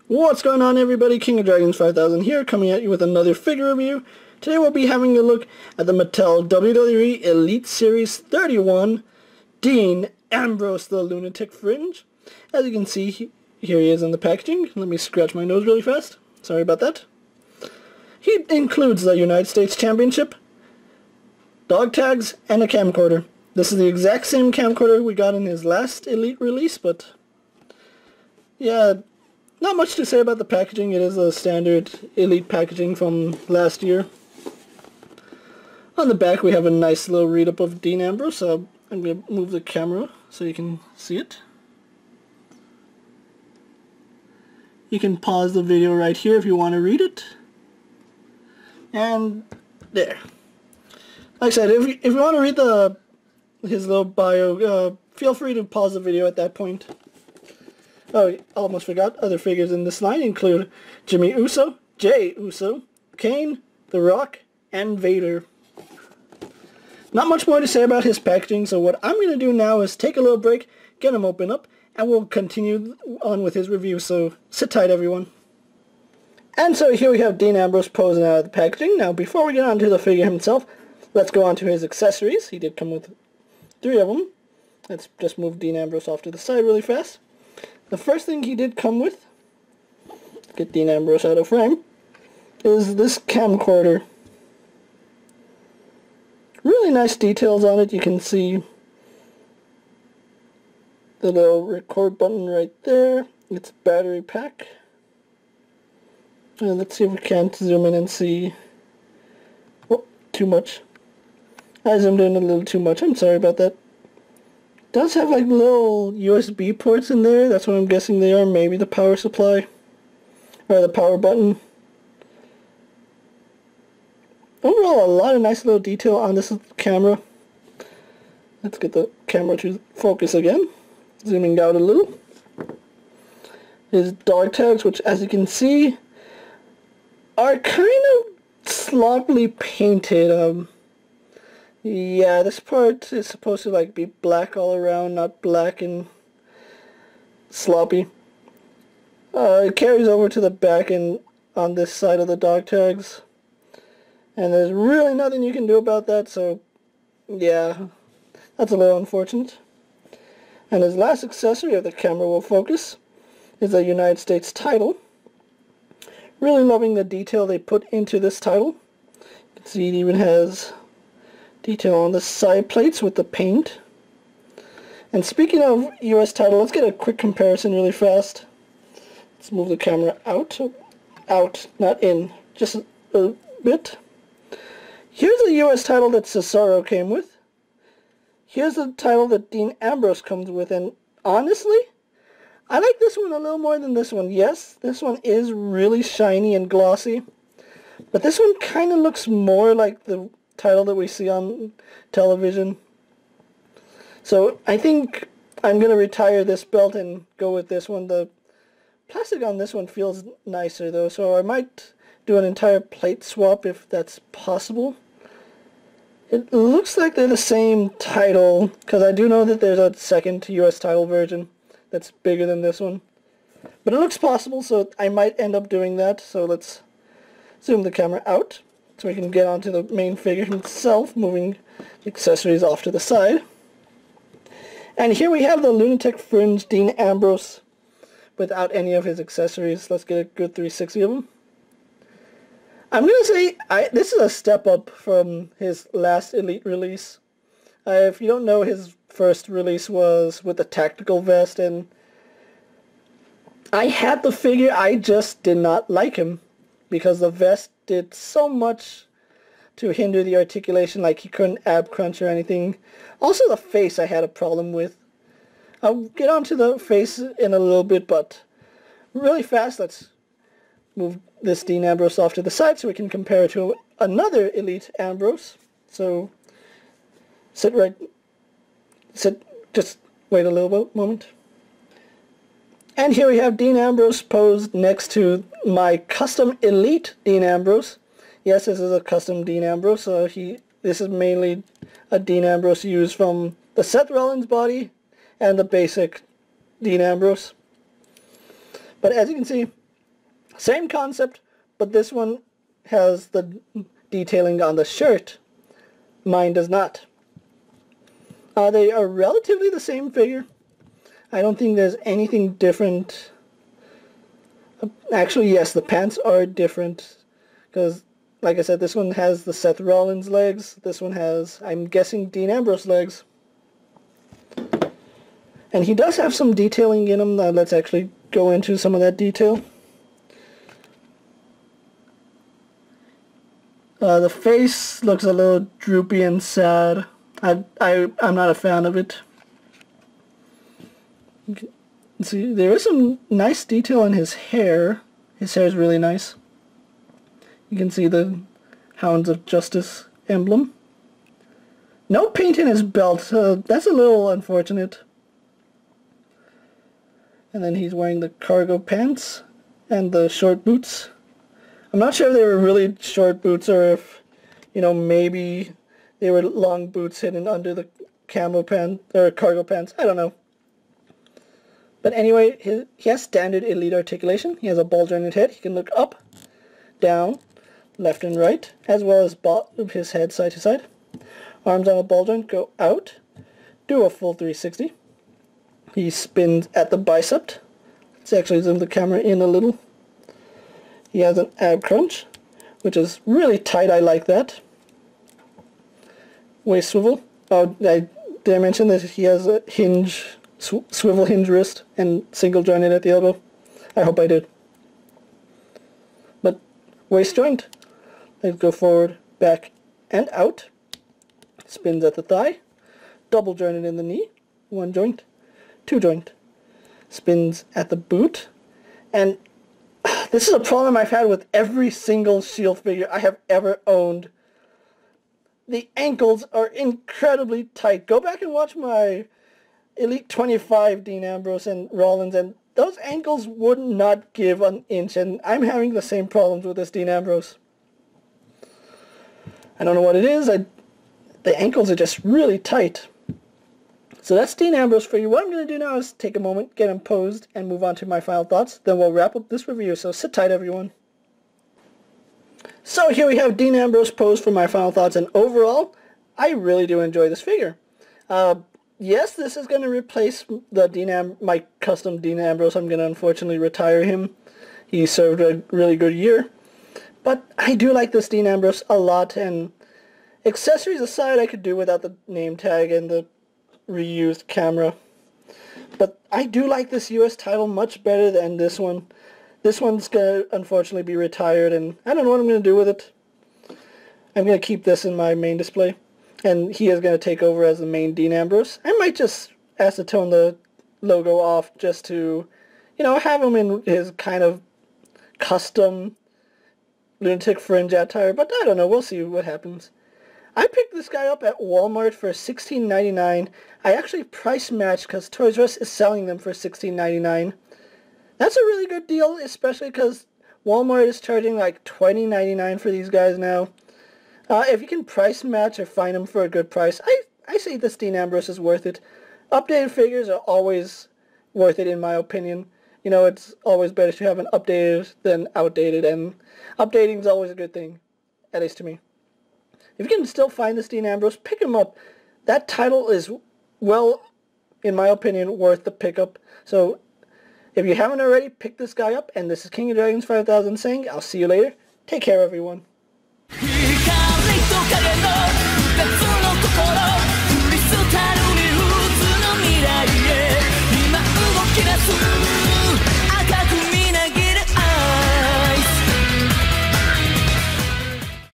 What's going on, everybody? King of Dragons 5000 here, coming at you with another figure review. Today we'll be having a look at the Mattel WWE Elite Series 31 Dean Ambrose the Lunatic Fringe. As you can see, here he is in the packaging. Let me scratch my nose really fast. Sorry about that. He includes the United States Championship, dog tags, and a camcorder. This is the exact same camcorder we got in his last Elite release, but yeah, not much to say about the packaging. It is a standard Elite packaging from last year. On the back we have a nice little read-up of Dean Ambrose, so I'm going to move the camera so you can see it. You can pause the video right here if you want to read it. And there. Like I said, if you want to read his little bio, feel free to pause the video at that point. Oh, I almost forgot. Other figures in this line include Jimmy Uso, Jey Uso, Kane, The Rock, and Vader. Not much more to say about his packaging, so what I'm going to do now is take a little break, get him open up, and we'll continue on with his review, so sit tight, everyone. And so here we have Dean Ambrose posing out of the packaging. Now, before we get on to the figure himself, let's go on to his accessories. He did come with 3 of them. Let's just move Dean Ambrose off to the side really fast. The first thing he did come with, get Dean Ambrose out of frame, is this camcorder. Really nice details on it. You can see the little record button right there. It's battery pack. And let's see if we can't zoom in and see. Oh, too much. I zoomed in a little too much. I'm sorry about that. Does have like little USB ports in there. That's what I'm guessing they are. Maybe the power supply or the power button. Overall, a lot of nice little detail on this camera. Let's get the camera to focus again. Zooming out a little. His dog tags, which as you can see are kind of sloppily painted. Yeah, this part is supposed to like be black all around, not black and sloppy. It carries over to the back and on this side of the dog tags. And there's really nothing you can do about that, so yeah, that's a little unfortunate. And his last accessory, if the camera will focus, is the United States title. Really loving the detail they put into this title. You can see it even has detail on the side plates with the paint. And speaking of US title, let's get a quick comparison really fast. Let's move the camera out, not in, just a bit. Here's the US title that Cesaro came with. Here's the title that Dean Ambrose comes with, and honestly, I like this one a little more than this one. Yes, this one is really shiny and glossy, but this one kind of looks more like the title that we see on television. So I think I'm going to retire this belt and go with this one. The plastic on this one feels nicer though, so I might do an entire plate swap if that's possible. It looks like they're the same title, because I do know that there's a second US title version that's bigger than this one. But it looks possible, so I might end up doing that. So let's zoom the camera out so we can get onto the main figure himself, moving accessories off to the side. And here we have the Lunatic Fringe Dean Ambrose without any of his accessories. Let's get a good 360 of them. I'm going to say this is a step up from his last Elite release. If you don't know, his first release was with the tactical vest, and I had the figure, I just did not like him because the vest did so much to hinder the articulation, like he couldn't ab crunch or anything. Also the face I had a problem with. I'll get onto the face in a little bit, but really fast, let's move this Dean Ambrose off to the side so we can compare it to another Elite Ambrose. So just wait a little moment. And here we have Dean Ambrose posed next to my custom Elite Dean Ambrose. Yes, this is a custom Dean Ambrose. This is mainly a Dean Ambrose used from the Seth Rollins body and the basic Dean Ambrose. But as you can see, Same concept, but this one has the detailing on the shirt. Mine does not. They are relatively the same figure. I don't think there's anything different. Actually, yes, the pants are different. Because, like I said, this one has the Seth Rollins legs. This one has, I'm guessing, Dean Ambrose legs. And he does have some detailing in him. Let's actually go into some of that detail. The face looks a little droopy and sad. I'm not a fan of it. See, there is some nice detail in his hair. His hair is really nice. You can see the Hounds of Justice emblem. No paint in his belt. That's a little unfortunate. And then he's wearing the cargo pants and the short boots. I'm not sure if they were really short boots or if, you know, maybe they were long boots hidden under the camo pants or cargo pants. I don't know. But anyway, he has standard elite articulation. He has a ball jointed head. He can look up, down, left and right, as well as bob his head side to side. Arms on a ball joint go out, do a full 360. He spins at the bicep. Let's actually zoom the camera in a little. He has an ab crunch, which is really tight. I like that. Waist swivel. Oh, did I mention that he has a hinge, swivel hinge wrist and single jointed at the elbow? I hope I did. But waist joint. Let's go forward, back, and out. Spins at the thigh. Double jointed in the knee. One joint. Two joint. Spins at the boot. And this is a problem I've had with every single Shield figure I have ever owned. The ankles are incredibly tight. Go back and watch my Elite 25 Dean Ambrose and Rollins, and those ankles would not give an inch, and I'm having the same problems with this Dean Ambrose. I don't know what it is. The ankles are just really tight. So that's Dean Ambrose for you. What I'm going to do now is take a moment, get him posed, and move on to my final thoughts. Then we'll wrap up this review, so sit tight everyone. So here we have Dean Ambrose posed for my final thoughts, and overall, I really do enjoy this figure. Yes, this is going to replace the my custom Dean Ambrose. I'm going to unfortunately retire him. He served a really good year. But I do like this Dean Ambrose a lot, and accessories aside, I could do without the name tag and the reused camera. But I do like this US title much better than this one. This one's going to unfortunately be retired, and I don't know what I'm going to do with it. I'm going to keep this in my main display, and he is going to take over as the main Dean Ambrose. I might just acetone the logo off just to, you know, have him in his kind of custom Lunatic Fringe attire, but I don't know. We'll see what happens. I picked this guy up at Walmart for $16.99. I actually price matched because Toys R Us is selling them for $16.99. That's a really good deal, especially because Walmart is charging like $20.99 for these guys now. If you can price match or find them for a good price, I say this Dean Ambrose is worth it. Updated figures are always worth it in my opinion. You know, it's always better to have an updated than outdated, and updating is always a good thing, at least to me. If you can still find this Dean Ambrose, pick him up. That title is, well, in my opinion, worth the pickup. So, if you haven't already, pick this guy up. And this is King of Dragons 5000 saying, I'll see you later. Take care, everyone.